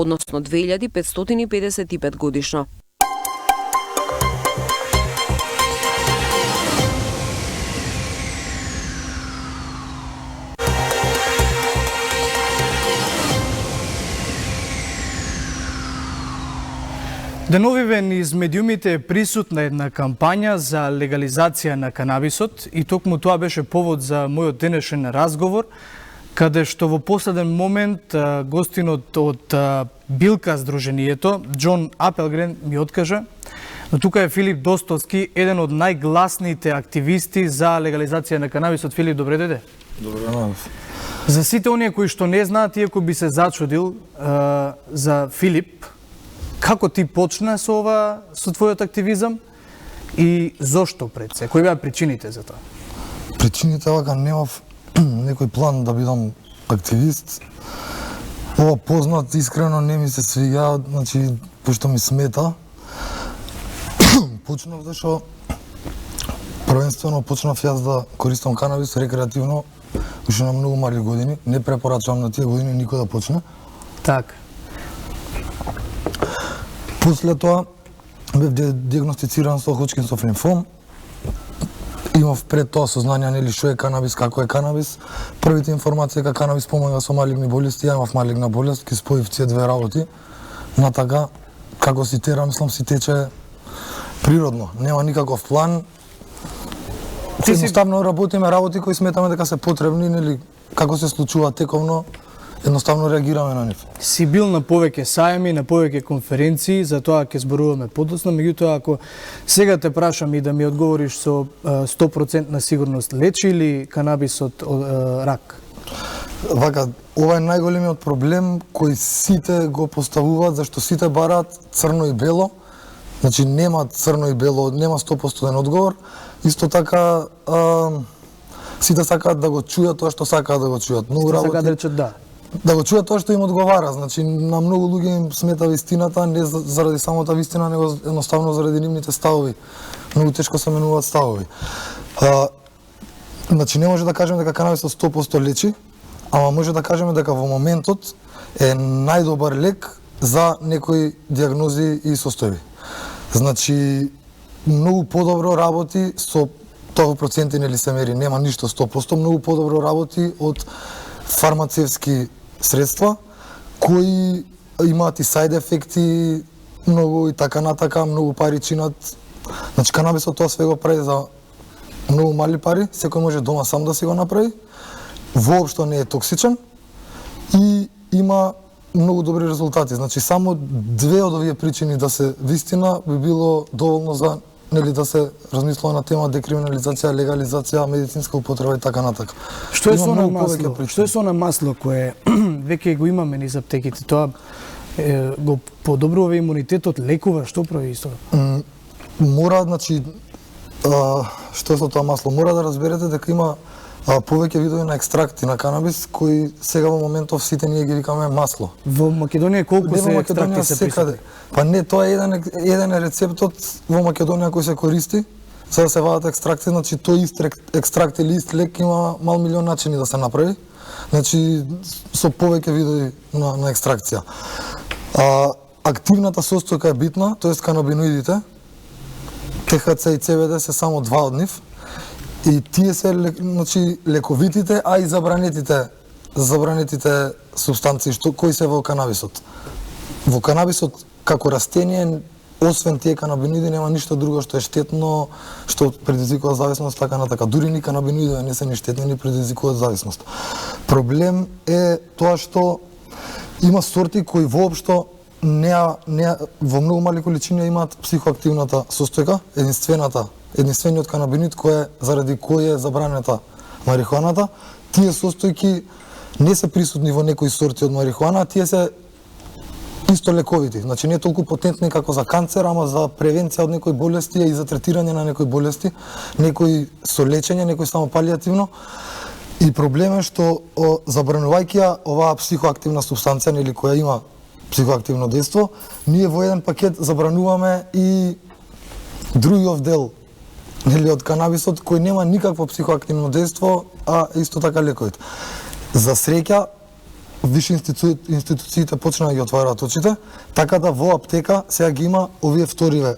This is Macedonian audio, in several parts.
односно 2555 годишно. Деновиве низ медиумите е присутна една кампања за легализација на канабисот и токму тоа беше повод за мојот денешен разговор, каде што во последен момент гостинот од Билка Сдруженијето, Џон Апелгрен, ми откажа. Но тука е Филип Достовски, еден од најгласните активисти за легализација на канабисот. Филип, добре дојде. Добре дојде. За сите оние кои што не знаат, иако би се зачудил за Филип, како ти почна со твојот активизам и зошто пред се? Кои беа причините за тоа? Причините вака немав некој план да бидам активист. Ова познат искрено не ми се свига, значи пошто ми смета. Почнав зашо првенствено почнав јас да користам канабис рекреативно уште на многу мали години. Не препорачувам на тие години никој да почне. Така. После тоа бев диагностициран со Ходжкинсов лимфом. Имав пред тоа сознание нели што е канабис, како е канабис. Првите информации дека канабис помага со малигни болести, ја имав малигна болест, ки споив тие две работи. На така како си тера, мислам си тече природно. Нема никаков план. Едноставно работиме работи кои сметаме дека се потребни, нели како се случува тековно. Едноставно реагираме на нив. Си бил на повеќе сајми, на повеќе конференции, за тоа ќе зборуваме подоцна, меѓутоа ако сега те прашам и да ми одговориш со 100% на сигурност, лечи ли канабисот рак? Вака, ова е најголемиот проблем кој сите го поставуваат, зашто сите бараат црно и бело. Значи нема црно и бело, нема 100% одговор. Исто така сите сакаат да го чујат тоа што сакаат да го чујат. Многу работи сакаат да речат да. Да го чујат тоа што им одговара, значи на многу луѓе им смета вистината, не заради самата вистина, него едноставно заради нивните ставови. Многу тешко се менуваат ставови. Значи не може да кажеме дека канабисот 100% лечи, ама може да кажеме дека во моментот е најдобар лек за некои диагнози и состојби. Значи многу подобро работи со тоа во проценти нели се мери, нема ништо 100%, многу подобро работи од фармацевски средства кои имаат и сајд ефекти многу и така натака, многу пари чинат. Значи канабисот тоа све го прави за многу мали пари, секој може дома сам да си го направи. Воопшто не е токсичен и има многу добри резултати. Значи само две од овие причини да се вистина би било доволно за нели да се размислува на тема декриминализација, легализација, медицинска употреба и така натака. Што е со на масло? Што е со на масло кое веќе го имаме низ аптеките? Тоа го подобрува имунитетот, лекува, што прави исто? Мора, значи што е со тоа масло? Мора да разберете дека има повеќе видови на екстракти на канабис кои сега во моментов сите ние ги викаме масло. Во Македонија колку се екстракти се присутни? Па не, тоа е еден рецептот во Македонија кој се користи за да се вадат екстракти, значи тој ист екстракт или ист лек има мал милион начини да се направи. Значи со повеќе видови на екстракција. Активната состојка е битна, тоест канабиноидите. ТХЦ и ЦБД се само два од нив. И тие се значи лековитите, а и забранетите супстанции кои се во канабисот. Во канабисот како растение, освен тие канабиноиди, нема ништо друго што е штетно, што предизвикува зависност, така натака. Дури ни канабиноидите не се ни штетни, ни предизвикуваат зависност. Проблем е тоа што има сорти кои воопшто во многу мали количини имаат психоактивната состојка, единствениот канабиноид заради кој е забранета марихуаната. Тие состојки не се присутни во некои сорти од марихуана, тие се исто лековити, значи не толку потентни како за канцер, ама за превенција од некои болести и за третирање на некои болести, некои со лечење, некои само палијативно. И проблем е што забранувајќи ја оваа психоактивна супстанција, нели која има психоактивно дејство, ние во еден пакет забрануваме и другиот дел, нели од канабисот кој нема никакво психоактивно дејство, а исто така лековит. За среќа виши институциите почнаа да ги отвараат очите, така да во аптека сега ги има овие вториве,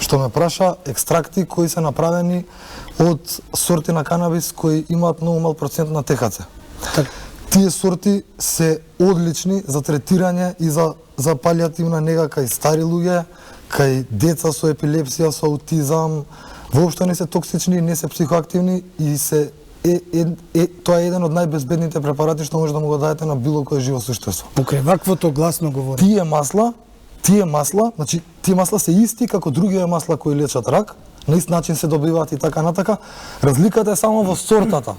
што ме праша, екстракти кои се направени од сорти на канабис кои имаат многу мал процент на ТХЦ. Тие сорти се одлични за третирање и за палиативна нега кај стари луѓе, кај деца со епилепсија, со аутизам, воопшто не се токсични, не се психоактивни и се тоа е еден од најбезбедните препарати што може да му го дадете на било кое живо суштество. Покрај ваквото гласно говори. Тие масла, значи тие масла се исти како другите масла кои лечат рак, на ист начин се добиваат и така натака. Разликата е само во сортата.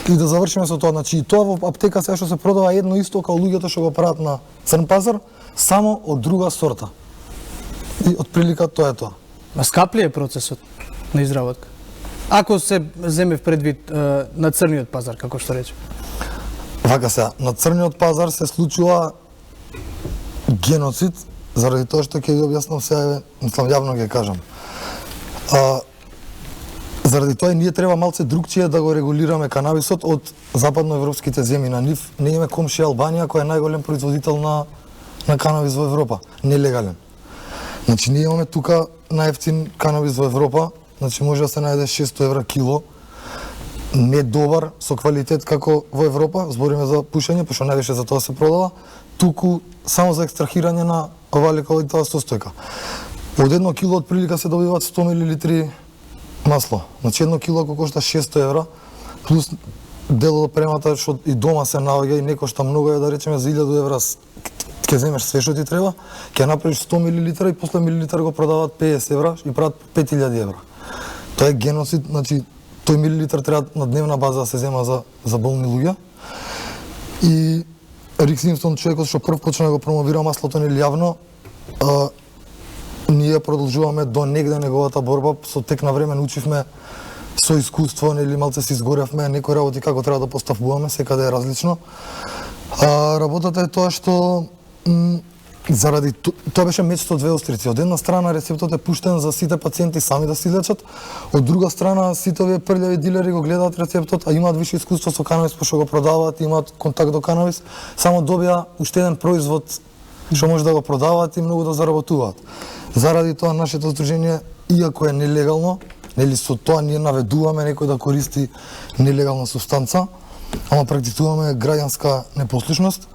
И да завршиме со тоа, значи и тоа во аптека сега што се продава едно исто како луѓето што го прават на црн пазар, само од друга сорта. И отприлика тоа е тоа. А скап ли е процесот на изработка? Ако се земе в предвид на црниот пазар, како што рече? Вака сега, на црниот пазар се случува геноцид, заради тоа што ќе ви објаснам сега, мислам јавно ќе кажам. Заради тоа и ние треба малце другчие да го регулираме канабисот од западноевропските земји. На нив не имаме комшија Албанија која е најголем производител на канабис во Европа, нелегален. Значи ние имаме тука најевтин канабис во Европа, значи може да се најде 600 евра кило, не добар со квалитет како во Европа, збориме за пушење, пошто највише за тоа се продава, туку само за екстрахирање на оваа лековитава состојка. Од 1 кило од прилика се добиваат 100 мл масло. Значи 1 кило ако кошта 600 евра, плюс дел од премата што и дома се наоѓа и не кошта многу, е да речеме за 1000 евра ќе земеш све што ти треба, ќе направиш 100 мл и после милилитар го продаваат 50 евра и прават 5000 евра. Тоа е геноцид, значи тој милилитар треба на дневна база да се зема за болни луѓе. И Рик Симпсон, човекот што прв почна да го промовира маслото нели јавно, ние продолжуваме до негде неговата борба, со тек на време научивме со искуство, нели малце се изгоревме, некои работи како треба да поставуваме, секаде е различно. Работата е тоа што заради тоа беше меч со две острици. Од една страна рецептот е пуштен за сите пациенти сами да си лечат, од друга страна сите овие прљави дилери го гледаат рецептот, а имаат више искуство со канабис, пошто го продаваат, имаат контакт до канабис, само добија уште еден производ што може да го продаваат и многу да заработуваат. Заради тоа нашето здружение, иако е нелегално, нели со тоа ние наведуваме некој да користи нелегална субстанца, ама практикуваме граѓанска непослушност,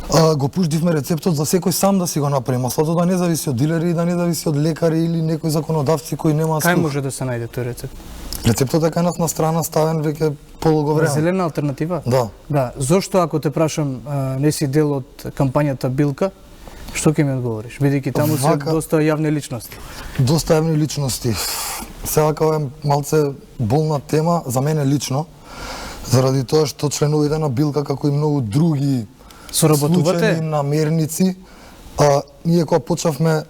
го пуштивме рецептот за секој сам да си го направи маслото, да не зависи од дилери, да не зависи од лекари или некои законодавци кои немаат слух. Кај може да се најде тој рецепт? Рецептот е кај нас на страна ставен веќе полого време. Зелена алтернатива? Да. Да. Зошто, ако те прашам, не си дел од кампањата Билка, што ќе ми одговориш? Бидејќи таму се доста јавни личности. Доста јавни личности. Сега е малце болна тема за мене лично, заради тоа што членовите на Билка, како и многу други случајни намерници, ние кога почнавме,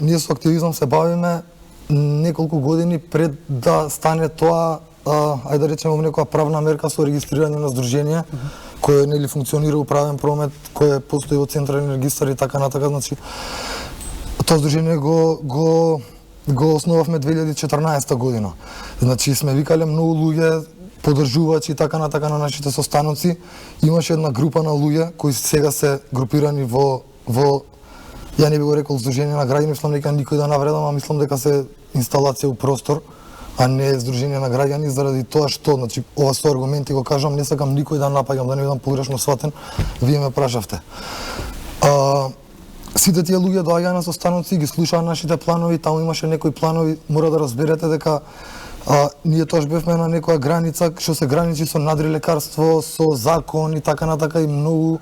ние со активизам се бавиме неколку години пред да стане тоа, ајде да речеме, некоја правна мерка со регистрирање на здружение, кој нели функционира управен промет, кој постои во централен регистар и така натака, значи тоа здружение го основавме 2014 година. Значи сме викале многу луѓе, поддржувачи и така натака на нашите состаноци. Имаше една група на луѓе кои сега се групирани во ја не би го рекол здружение на граѓани, мислам дека никој да навредам, а мислам дека се инсталација у простор, а не здружение на граѓани, заради тоа што, значи, ова со аргументи го кажам, не сакам никој да напаѓам, да не бидам погрешно сватен, вие ме прашавте. Сите тие луѓе доаѓаат на состаноци, ги слушаат нашите планови, таму имаше некои планови, мора да разберете дека ние тоаш бевме на некоја граница што се граничи со надрилекарство, со закон и така натака и многу,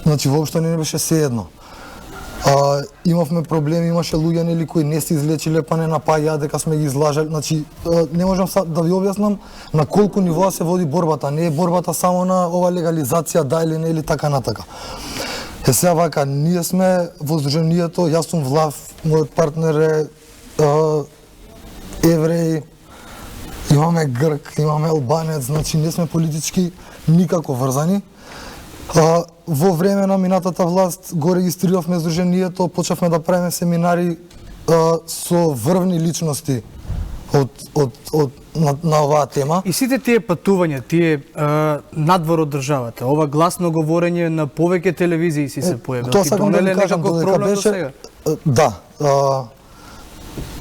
значи воопшто не беше сеедно. Имавме проблеми, имаше луѓе нели кои не се излечиле, па не напаѓаат дека сме ги излажали, значи не можам да ви објаснам на колку нивоа се води борбата, не е борбата само на ова легализација да или не или така натака. Сега вака, ние сме во здруженијето, јас сум влав, мојот партнер е евреј, имаме грк, имаме албанец, значи не сме политички никако врзани. Во време на минатата власт го регистриравме здруженијето, почнавме да правиме семинари со врвни личности на оваа тема. И сите тие патувања, тие надвор од државата, ова гласно говорење на повеќе телевизии си се појавил. Тоа сакам да ви кажам, некаков проблем до сега? Да,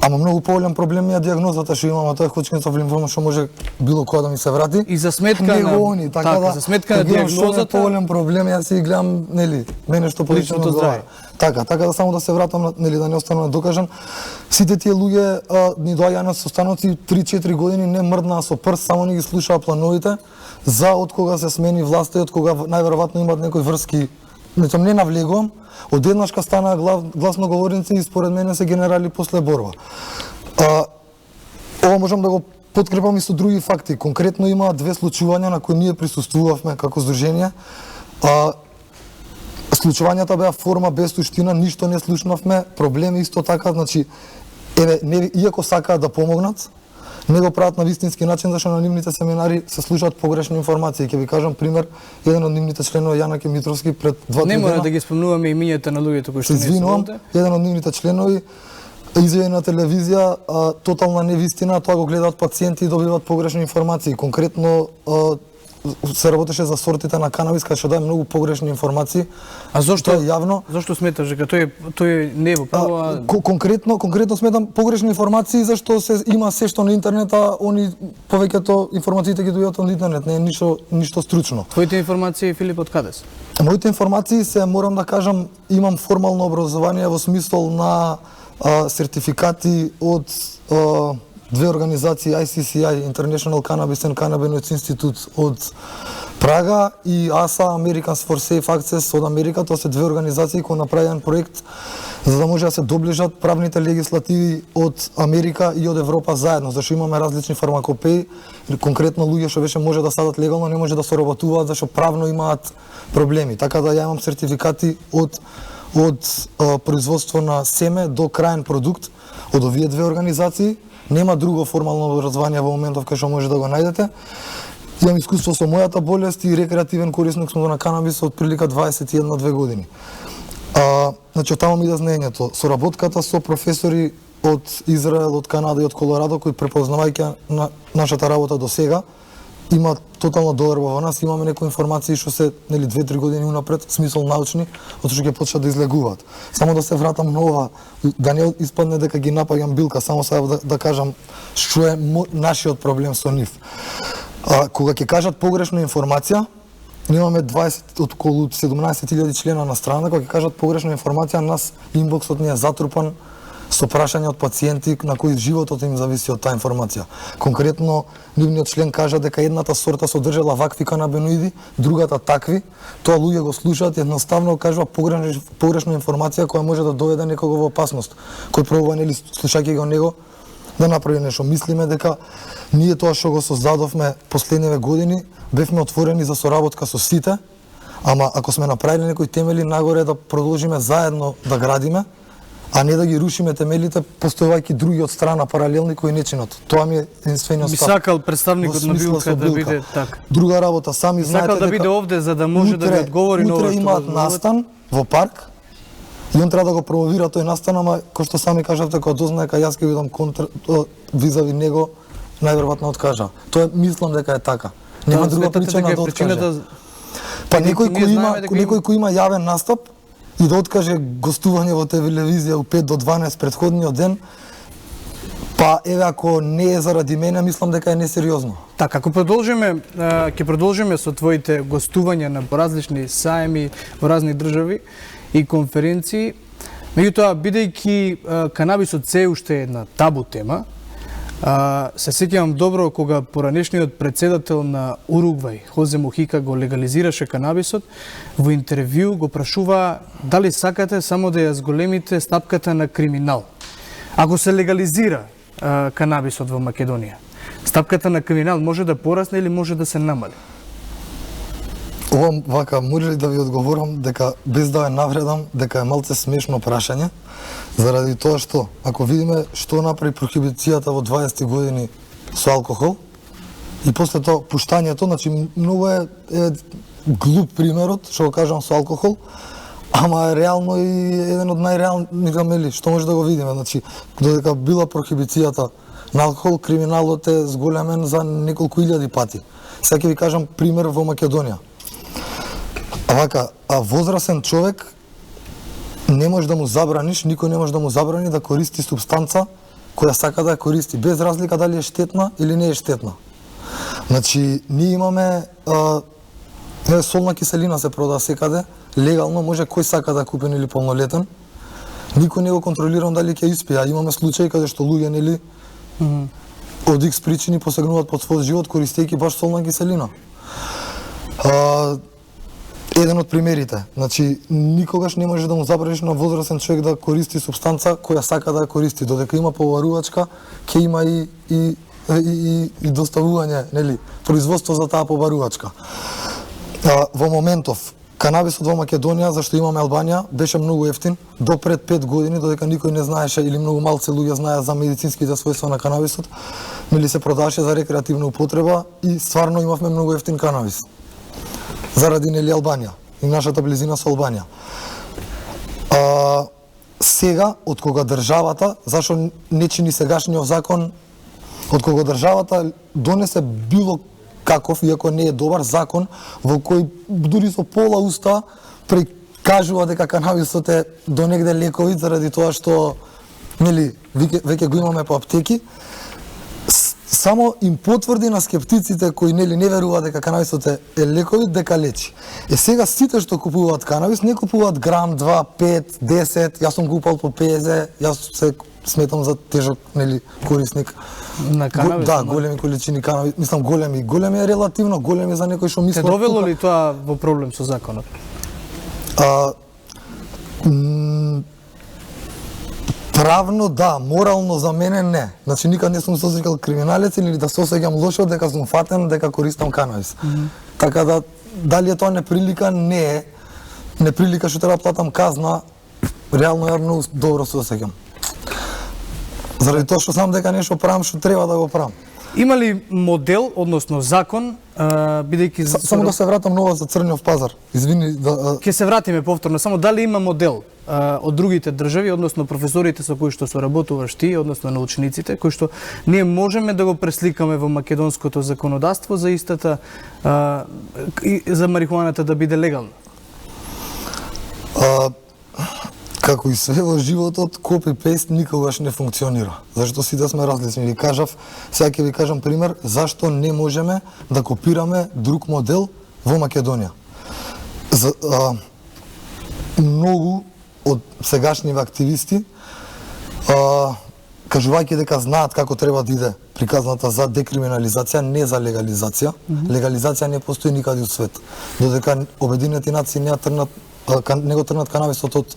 ама многу поголем проблем е дијагнозата што имам, а тоа е Ходжкинсов лимфома што може било која да ми се врати. И за сметка на они, така, за сметка на дијагнозата, поголем проблем, јас си гледам, нели, мене што полично здраве. Така да само да се вратам, нели, да не останам недокажан. Сите тие луѓе ни доаѓаа на состаноци 3-4 години, не мрднаа со прст, само не ги слушаа плановите за од кога се смени власта и од кога најверојатно имаат некои врски. Не навлегувам, одеднашка стана гласноговорници и според мене се генерали после борба. Ова можам да го подкрепам и со други факти. Конкретно има 2 случувања на кои ние присуствувавме како здружение. Случувањата беа форма без суштина, ништо не слушнавме, проблеми исто така, значи, иако сакаат да помогнат, не го прават на вистински начин, зашто на нивните семинари се слушаат погрешни информации. Ќе ви кажам пример, еден од нивните членови, Јанаке Митровски, пред 2 дена... Не мора да ги спомнуваме имињата на луѓето кои што не се овде. Еден од нивните членови изјави на телевизија тотална невистина, тоа го гледаат пациенти и добиваат погрешни информации. Конкретно се работеше за сортите на канабис, кај што даде многу погрешни информации. А зошто е јавно? Зошто сметаш дека тој не е во право? Конкретно сметам погрешни информации зашто има се што на интернета, они повеќето информациите ги дојдат од интернет, не е ништо стручно. Твоите информации, Филип, од каде се? Моите информации се, морам да кажам, имам формално образование во смисол на сертификати од 2 организации, ICCI, International Cannabis and Cannabinoids Institute од Прага и ASA, Americans for Safe Access од Америка. Тоа се 2 организации кои направиан проект за да може да се доближат правните легислативи од Америка и од Европа заедно, зашто имаме различни фармакопеи, конкретно луѓе што веќе може да садат легално, не може да соработуваат зашто правно имаат проблеми. Така да ја имам сертификати од производство на семе до краен продукт од овие 2 организации. Нема друго формално образование во моментов кај што може да го најдете. Имам искуство со мојата болест и рекреативен корисник сум на канабис од прилика 21-2 години. Значи, таму ми иде знаењето. Соработката со професори од Израел, од Канада и од Колорадо, кои препознавајќи на нашата работа до сега, има тотална доверба во нас, имаме некои информации што се 2-3 години унапред, смисол научни, од што ќе почнат да излегуваат. Само да се вратам на ова, да не испадне дека ги напаѓам билка, само сега да кажам што е нашиот проблем со нив. Кога ќе кажат погрешна информација, имаме 20 од околу 17.000 члена на страна, кога ќе кажат погрешна информација, нас инбоксот ни е затрупан со прашања од пациенти на кои животот им зависи од таа информација. Конкретно, нивниот член кажа дека едната сорта содржала вакви канабиноиди, другата такви. Тоа луѓе го слушаат и едноставно кажува погрешна информација која може да доведе некого во опасност. Кој пробува, слушајќи го него, да направи нешто. Мислиме дека ние тоа што го создадовме последниве години, бевме отворени за соработка со сите, ама ако сме направили некои темели, нагоре да продолжиме заедно да градиме, а не да ги рушиме темелите, постојувајќи други од страна паралелни кои не чинат. Тоа ми е единствениот став. Би сакал представникот на Билка да биде така. Друга работа, сами знаете дека сакал да биде овде за да може да ви одговори на ова што утре имаат настан во парк и он треба да го промовира тој настан, ама кој што сами кажавте, кога дознае дека јас ќе бидам контра визави него, најверојатно откажа. Тоа мислам дека е така. Нема друга причина да откаже. Па некој кој има јавен настап и да откаже гостување во телевизија у 5 до 12 претходниот ден, па еве ако не е заради мене, мислам дека е несериозно. Така, ако ќе продолжиме со твоите гостувања на различни саеми во разни држави и конференции, меѓутоа бидејќи канабисот се уште е една табу тема, се сеќавам добро кога поранешниот председател на Уругвај, Хозе Мухика, го легализираше канабисот, во интервју го прашува дали сакате само да ја зголемите стапката на криминал. Ако се легализира канабисот во Македонија, стапката на криминал може да порасне или може да се намали? Ова вака, може ли да ви одговорам дека без да ја навредам, дека е малце смешно прашање, заради тоа што, ако видиме што направи прохибицијата во 20 години со алкохол, и после тоа пуштањето, значи многу е глуп примерот, што го кажам со алкохол, ама е реално и еден од најреални, што може да го видиме, значи, додека била прохибицијата На алкохол криминалот е зголемен за неколку илјади пати. Сега ќе ви кажам пример во Македонија. Возрасен човек не може да му забраниш, никој не може да му забрани да користи супстанца која сака да ја користи, без разлика дали е штетна или не е штетна. Значи, ние имаме солна киселина се продава секаде, легално, може кој сака да ја купи или полнолетен. Никој не го контролирам дали ќе испие, имаме случаи каде што луѓе нели од X причини посегнуваат под својот живот користејќи баш солна киселина. Еден од примерите, значи никогаш не може да му забраниш на возрастен човек да користи супстанца која сака да ја користи, додека има побарувачка, ќе има и доставување, нели, производство за таа побарувачка. Во моментов канабисот во Македонија, зашто имаме Албанија, беше многу ефтин до пред 5 години, додека никој не знаеше или многу малце луѓе знаеа за медицинските својства на канабисот, нели се продаваше за рекреативна употреба и стварно имавме многу ефтин канабис. Заради нели Албанија и нашата близина со Албанија. Сега, од кога државата, зашо не чини сегашниот закон, од кога државата донесе било каков, иако не е добар закон, во кој дури со пола уста прикажува дека канабисот е до негде лековит, заради тоа што нели веќе го имаме по аптеки, само им потврди на скептиците кои нели не веруваат дека канабисот е лековит, дека лечи. Сега сите што купуваат канабис не купуваат грам, 2, 5, 10, јас сум купал по 50, јас се сметам за тежок нели корисник на канабис. Да, големи количини канабис, мислам големи е релативно, големи за некој што мисли. Те довело ли тоа во проблем со законот? Правно да, морално за мене не. Значи никад не сум се осеќал криминалец или да се осеќам лошо дека сум фатен дека користам канабис. Така да дали е тоа неприлика, не е. Неприлика што треба платам казна, реално ја многу добро се осеќам. Заради тоа што знам дека нешто правам што треба да го правам. Има ли модел, односно закон, бидејќи Само да се вратам нова за црниот пазар. Извини да Ќе се вратиме повторно, само дали има модел од другите држави, односно професорите со кои што соработуваш ти, односно научниците, кои што ние можеме да го пресликаме во македонското законодавство за истата за марихуаната да биде легална? Како и све во животот, копи-пейст никогаш не функционира. Зашто сите сме различни. Ви кажав, сега ќе ви кажам пример, зашто не можеме да копираме друг модел во Македонија. Многу од сегашниве активисти, кажувајќи дека знаат како треба да иде приказната за декриминализација, не за легализација. Легализација не постои никаде во свет. Додека Обединети нации не го трнат канабисот од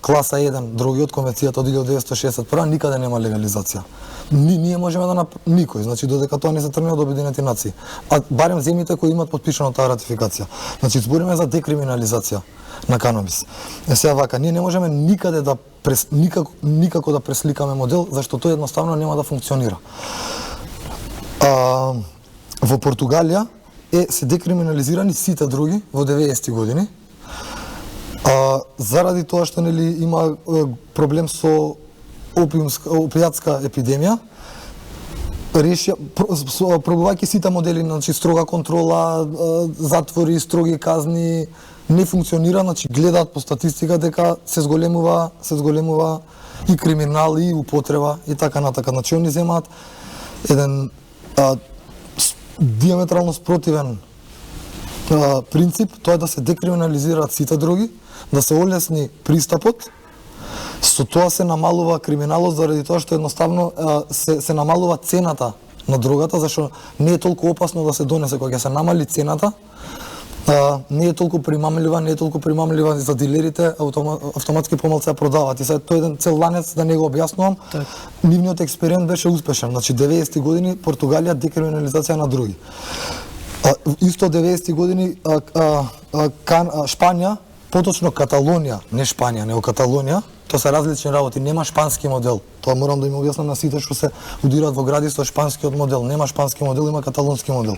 класа 1, другиот конвенцијата од 1961, никаде нема легализација. Ние можеме да никој, значи додека тоа не се тргне од Обединети нации. А барем земјите кои имаат потпишано таа ратификација. Значи збориме за декриминализација на канабис. Сега вака, ние не можеме никаде да никако да пресликаме модел, зашто тој едноставно нема да функционира. Во Португалија се декриминализирани сите други во 90-ти години. Заради тоа што нели има проблем со опијатска епидемија, пробувајќи сите модели, значи строга контрола, затвори, строги казни, не функционира, значи гледаат по статистика дека се зголемува и криминал и употреба и така натака. Значи они земаат еден диаметрално спротивен принцип, тоа е да се декриминализираат сите други, да се олесни пристапот, со тоа се намалува криминалот заради тоа што едноставно се намалува цената на дрогата, зашто не е толку опасно да се донесе кога ќе се намали цената, не е толку примамлива за дилерите, автоматски помалку се продаваат. И сега тој еден цел ланец да не го објаснувам. Нивниот експеримент беше успешен. Значи 90-ти години Португалија декриминализација на други. Исто 90-ти години Шпанија, поточно Каталонија, не Шпанија, него Каталонија, тоа се различни работи, нема шпански модел. Тоа морам да им објаснам на сите што се удираат во гради со шпанскиот модел. Нема шпански модел, има каталонски модел.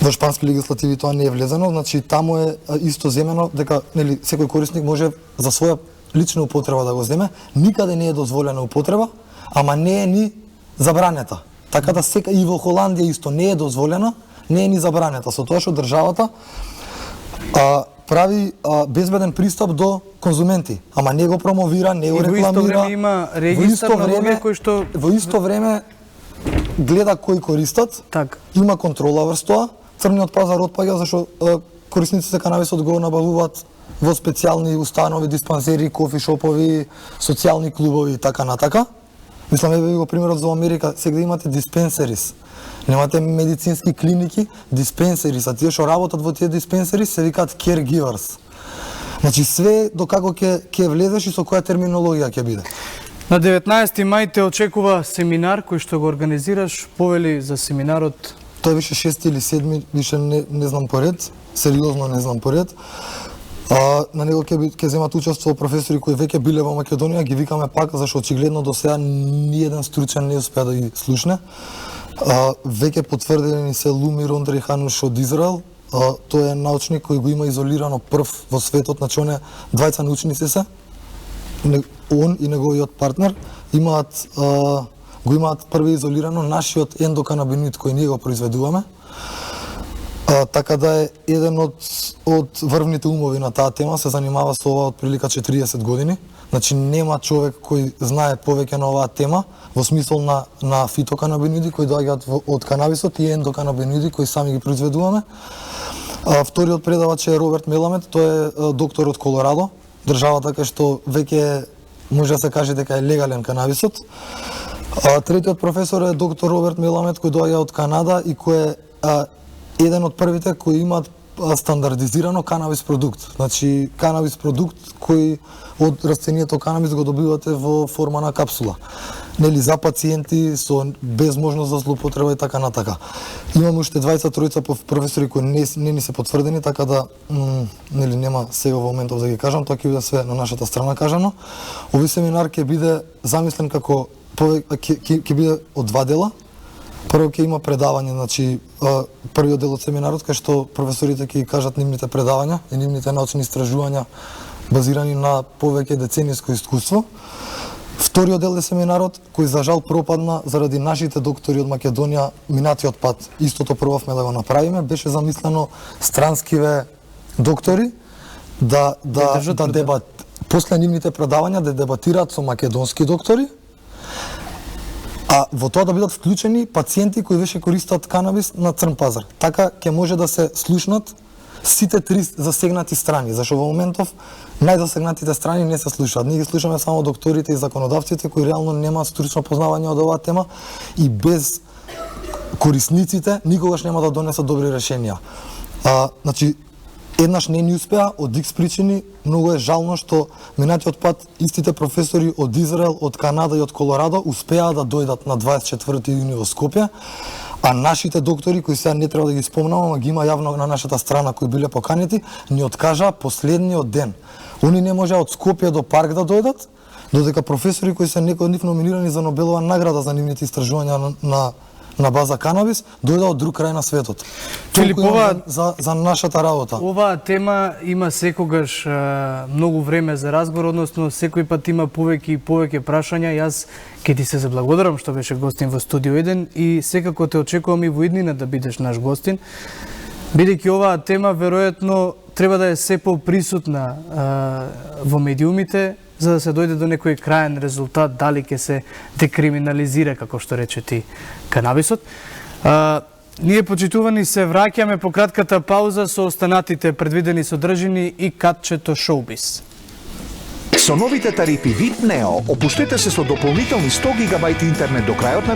Во шпански легислативи тоа не е влезено, значи таму е исто земено дека нели секој корисник може за своја лична употреба да го земе, никаде не е дозволена употреба, ама не е ни забранета. Така да сека и во Холандија исто не е дозволена, не е ни забранета. Со тоа што државата прави безбеден пристап до конзументи, ама не го промовира, не го рекламира. И во исто време има регистар на луѓе кои што во исто време гледа кои користат. Так. Има контрола врз тоа. Црниот пазар отпаѓа зашто корисниците канабисот го набавуваат во специјални установи, диспансери, кофи шопови, социјални клубови и така натака. Мислам, еве го примерот за Америка, сега имате диспенсерис. Немате медицински клиники, диспенсерис, а тие што работат во тие диспенсерис се викаат caregivers. Значи све до како ќе влезеш и со која терминологија ќе биде. На 19 мај те очекува семинар кој што го организираш, повели за семинарот. Тој беше 6 или 7, више не знам поред, сериозно не знам поред. На него ќе земат учество професори кои веќе биле во Македонија, ги викаме пак, зашто очигледно до сега ниеден стручен не успеа да ги слушне. Веќе потврдени се Лумир Ондрихануш од Израел. Тој е научник кој го има изолирано прв во светот, значи он е двајца научници се. Он и неговиот партнер го имаат први изолирано нашиот ендоканабиноид кој ние го произведуваме. Така да е еден од врвните умови на таа тема, се занимава со ова од прилика 40 години. Значи нема човек кој знае повеќе на оваа тема во смисол на фитоканабиноиди кои доаѓаат од канабисот и ендоканабиноиди кои сами ги произведуваме. Вториот предавач е Роберт Меламет, тој е доктор од Колорадо, државата кај што веќе може да се каже дека е легален канабисот. Третиот професор е доктор Роберт Меламет кој доаѓа од Канада и кој е еден од првите кои имаат стандардизирано канабис продукт. Значи канабис продукт кој од растението канабис го добивате во форма на капсула. Нели за пациенти со без можност за злоупотреба и така натака. Имаме уште двајца тројца професори кои не ни се потврдени, така да нели нема сега во моментов да ги кажам, тоа ќе биде све на нашата страна кажано. Овој семинар ќе биде замислен како ќе биде од два дела. Прво ќе има предавање, значи првиот дел од семинарот кај што професорите ќе кажат нивните предавања и нивните научни истражувања базирани на повеќе деценијско искуство. Вториот дел е семинарот кој за жал пропадна заради нашите доктори од Македонија минатиот пат. Истото пробавме да го направиме, беше замислено странскиве доктори да после нивните предавања да дебатираат со македонски доктори. А во тоа да бидат вклучени пациенти кои веќе користат канабис на црн пазар. Така ќе може да се слушнат сите три засегнати страни, зашто во моментов најзасегнатите страни не се слушаат. Ние ги слушаме само докторите и законодавците кои реално немаат стручно познавање од оваа тема и без корисниците никогаш нема да донесат добри решенија. Значи еднаш не ни успеа од X причини, многу е жално што минатиот пат истите професори од Израел, од Канада и од Колорадо успеа да дојдат на 24 јуни во Скопје, а нашите доктори кои сега не треба да ги спомнам, ама ги има јавно на нашата страна кои биле поканети, ни откажа последниот ден. Они не можеа од Скопје до Парк да дојдат, додека професори кои се некои од нив номинирани за Нобелова награда за нивните истражувања на база канабис, дојде од друг крај на светот. Филип, за нашата работа. Оваа тема има секогаш многу време за разговор, односно секој пат има повеќе и повеќе прашања. Јас ќе ти се заблагодарам што беше гостин во Студио 1 и секако те очекувам и во иднина да бидеш наш гостин, бидејќи оваа тема веројатно треба да е се поприсутна во медиумите, за да се дојде до некој краен резултат, дали ќе се декриминализира, како што рече ти, канабисот. Ние, почитувани, се враќаме по кратката пауза со останатите предвидени содржини и катчето Шоубиз. Со новите тарифи Вид Нео, опуштете се со дополнителни 100 гигабајт интернет до крајот на